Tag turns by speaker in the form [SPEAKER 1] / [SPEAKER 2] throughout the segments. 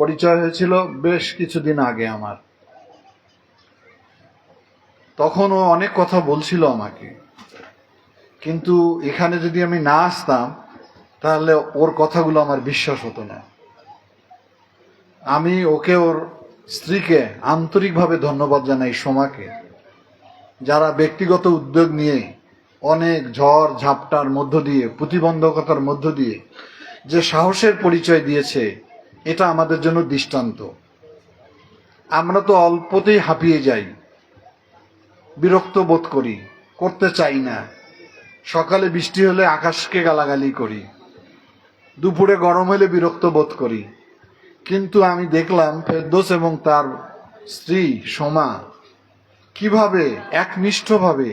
[SPEAKER 1] পরিচয় হয়েছিল বেশ কিছুদিন আগে আমার। তখন ও অনেক কথা বলছিল আমাকে, কিন্তু এখানে যদি আমি না আসতাম তাহলে ওর কথাগুলো আমার বিশ্বাস হতো না। আমি ওকে, ওর স্ত্রীকে আন্তরিকভাবে ধন্যবাদ জানাই, সোমাকে, যারা ব্যক্তিগত উদ্যোগ নিয়ে অনেক ঝড় ঝাপটার মধ্য দিয়ে, প্রতিবন্ধকতার মধ্য দিয়ে যে সাহসের পরিচয় দিয়েছে, এটা আমাদের জন্য দৃষ্টান্ত। আমরা তো অল্পতেই হাঁপিয়ে যাই, বিরক্ত বোধ করি, করতে চাই না। সকালে বৃষ্টি হলে আকাশকে গালাগালি করি, দুপুরে গরম হলে বিরক্ত বোধ করি। কিন্তু আমি দেখলাম ফেরদৌস এবং তার স্ত্রী সোমা কিভাবে একনিষ্ঠভাবে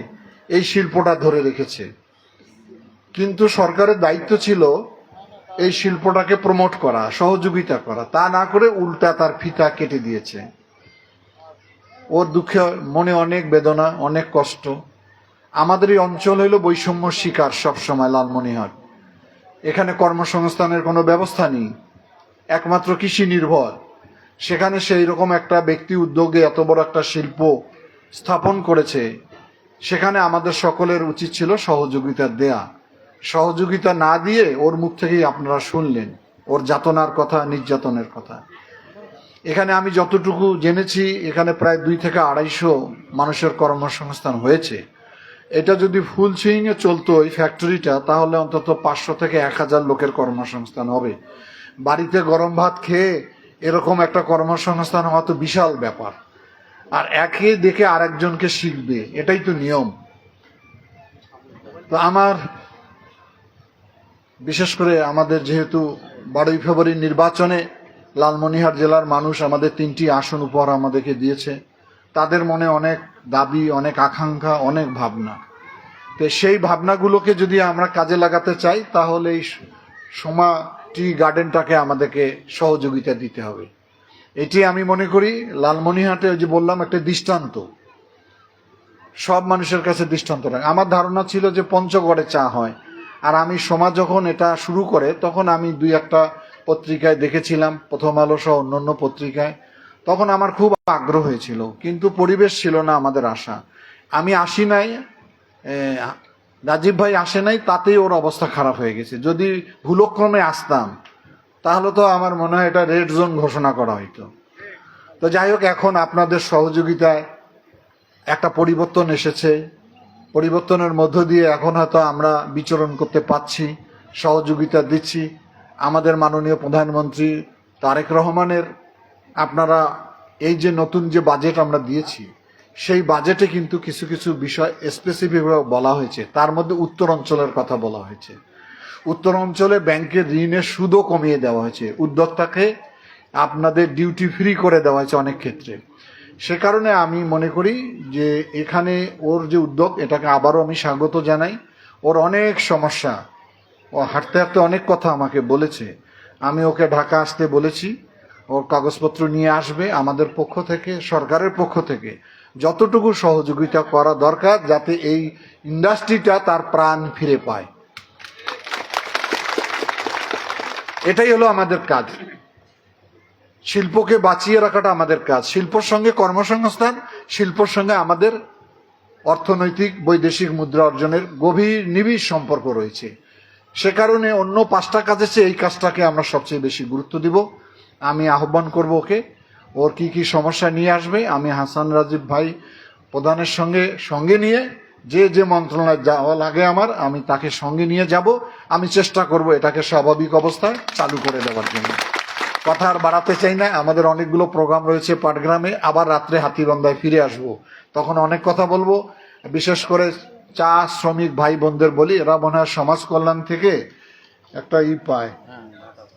[SPEAKER 1] এই শিল্পটা ধরে রেখেছে। কিন্তু সরকারের দায়িত্ব ছিল এই শিল্পটাকে প্রমোট করা, সহযোগিতা করা, তা না করে উল্টা তার ফিতা কেটে দিয়েছে। ওর দুঃখে মনে অনেক বেদনা, অনেক কষ্ট। আমাদের এই অঞ্চল হইল বৈষম্য শিকার সবসময়, লালমনিরহাট। এখানে কর্মসংস্থানের কোনো ব্যবস্থা নেই, একমাত্র কৃষি নির্ভর। সেখানে সেই রকম একটা ব্যক্তি উদ্যোগে এত বড় একটা শিল্প স্থাপন করেছে, সেখানে আমাদের সকলের উচিত ছিল সহযোগিতা দেয়া। সহযোগিতা না দিয়ে ওর মুখ থেকেই আপনারা শুনলেন ওর যাতনার কথা, নির্যাতনের কথা। এখানে আমি যতটুকু জেনেছি, এখানে প্রায় 2 থেকে 250 মানুষের কর্মসংস্থান হয়েছে। এটা যদি ফুল সুইংয়ে চলতো এই ফ্যাক্টরিটা, তাহলে অন্তত 500 থেকে 1000 লোকের কর্মসংস্থান হবে। বাড়িতে গরম ভাত খেয়ে এরকম একটা কর্মসংস্থান হওয়া তো বিশাল ব্যাপার। আর একে দেখে আরেকজনকে শিখবে, এটাই তো নিয়ম। তো আমার বিশেষ করে আমাদের যেহেতু 12ই ফেব্রুয়ারি নির্বাচনে লালমনিরহাট জেলার মানুষ আমাদের 3টি আসন উপহার আমাদেরকে দিয়েছে, তাদের মনে অনেক দাবি, অনেক আকাঙ্ক্ষা, অনেক ভাবনা। তো সেই ভাবনাগুলোকে যদি আমরা কাজে লাগাতে চাই, তাহলে এই সোমা টি গার্ডেনটাকে আমাদেরকে সহযোগিতা দিতে হবে। এটি আমি মনে করি লালমনিরহাটে, ওই যে বললাম, একটা দৃষ্টান্ত, সব মানুষের কাছে দৃষ্টান্ত রাখে। আমার ধারণা ছিল যে পঞ্চগড়ে চা হয়, আর আমি সোমা যখন এটা শুরু করে তখন আমি 2-1টা পত্রিকায় দেখেছিলাম, প্রথম আলো সহ অন্যান্য পত্রিকায়। তখন আমার খুব আগ্রহ হয়েছিল, কিন্তু পরিবেশ ছিল না আমাদের আশা। আমি আসি নাই, রাজীব ভাই আসে নাই, তাতেই ওর অবস্থা খারাপ হয়ে গেছে। যদি ভুলক্রমে আসতাম তাহলে তো আমার মনে হয় এটা রেড জোন ঘোষণা করা হইতো। তো যাই হোক, এখন আপনাদের সহযোগিতায় একটা পরিবর্তন এসেছে। পরিবর্তনের মধ্য দিয়ে এখন হয়তো আমরা বিচরণ করতে পারছি, সহযোগিতা দিচ্ছি। আমাদের মাননীয় প্রধানমন্ত্রী তারেক রহমানের, আপনারা এই যে নতুন যে বাজেট আমরা দিয়েছি, সেই বাজেটে কিন্তু কিছু কিছু বিষয় স্পেসিফিকভাবে বলা হয়েছে। তার মধ্যে উত্তর অঞ্চলের কথা বলা হয়েছে। উত্তর অঞ্চলে ব্যাংকের ঋণের সুদও কমিয়ে দেওয়া হয়েছে, উদ্যোক্তাকে আপনাদের ডিউটি ফ্রি করে দেওয়া হয়েছে অনেক ক্ষেত্রে। সে কারণে আমি মনে করি যে এখানে ওর যে উদ্যোগ, এটাকে আবারও আমি স্বাগত জানাই। ওর অনেক সমস্যা, ও হাঁটতে হাঁটতে অনেক কথা আমাকে বলেছে। আমি ওকে ঢাকা আসতে বলেছি, ওর কাগজপত্র নিয়ে আসবে। আমাদের পক্ষ থেকে, সরকারের পক্ষ থেকে যতটুকু সহযোগিতা করা দরকার, যাতে এই ইন্ডাস্ট্রিটা তার প্রাণ ফিরে পায়, এটাই হলো আমাদের কাজ। শিল্পকে বাঁচিয়ে রাখাটা আমাদের কাজ। শিল্পর সঙ্গে কর্মসংস্থান, শিল্পর সঙ্গে আমাদের অর্থনৈতিক বৈদেশিক মুদ্রা অর্জনের গভীর নিবিড় সম্পর্ক রয়েছে। সে কারণে অন্য 5টা কাজের চেয়ে এই কাজটাকে আমরা সবচেয়ে বেশি গুরুত্ব দিব। আমি আহ্বান করব ওকে, ওর কি কি সমস্যা নিয়ে আসবে। আমি হাসান রাজীব ভাই প্রধানের সঙ্গে নিয়ে যে যে মন্ত্রণালয়ে যাওয়া লাগে আমি তাকে সঙ্গে নিয়ে যাব। আমি চেষ্টা করব এটাকে স্বাভাবিক অবস্থায় চালু করে দেওয়ার জন্য। কথা আর বাড়াতে চাই না, আমাদের অনেকগুলো প্রোগ্রাম রয়েছে পাটগ্রামে। আবার রাত্রে হাতীবান্ধায় ফিরে আসব, তখন অনেক কথা বলবো। বিশেষ করে চা শ্রমিক ভাই বোনদের বলি, এরা মনে হয় সমাজ কল্যাণ থেকে একটা পায়,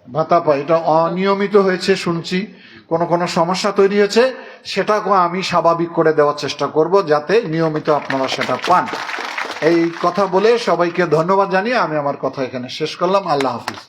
[SPEAKER 1] ভাতা পায়। এটা অনিয়মিত হয়েছে শুনছি, কোনো সমস্যা তৈরি হয়েছে, সেটাকেও আমি স্বাভাবিক করে দেওয়ার চেষ্টা করব, যাতে নিয়মিত আপনারা সেটা পান। এই কথা বলে সবাইকে ধন্যবাদ জানিয়ে আমি আমার কথা এখানে শেষ করলাম। আল্লাহ হাফিজ।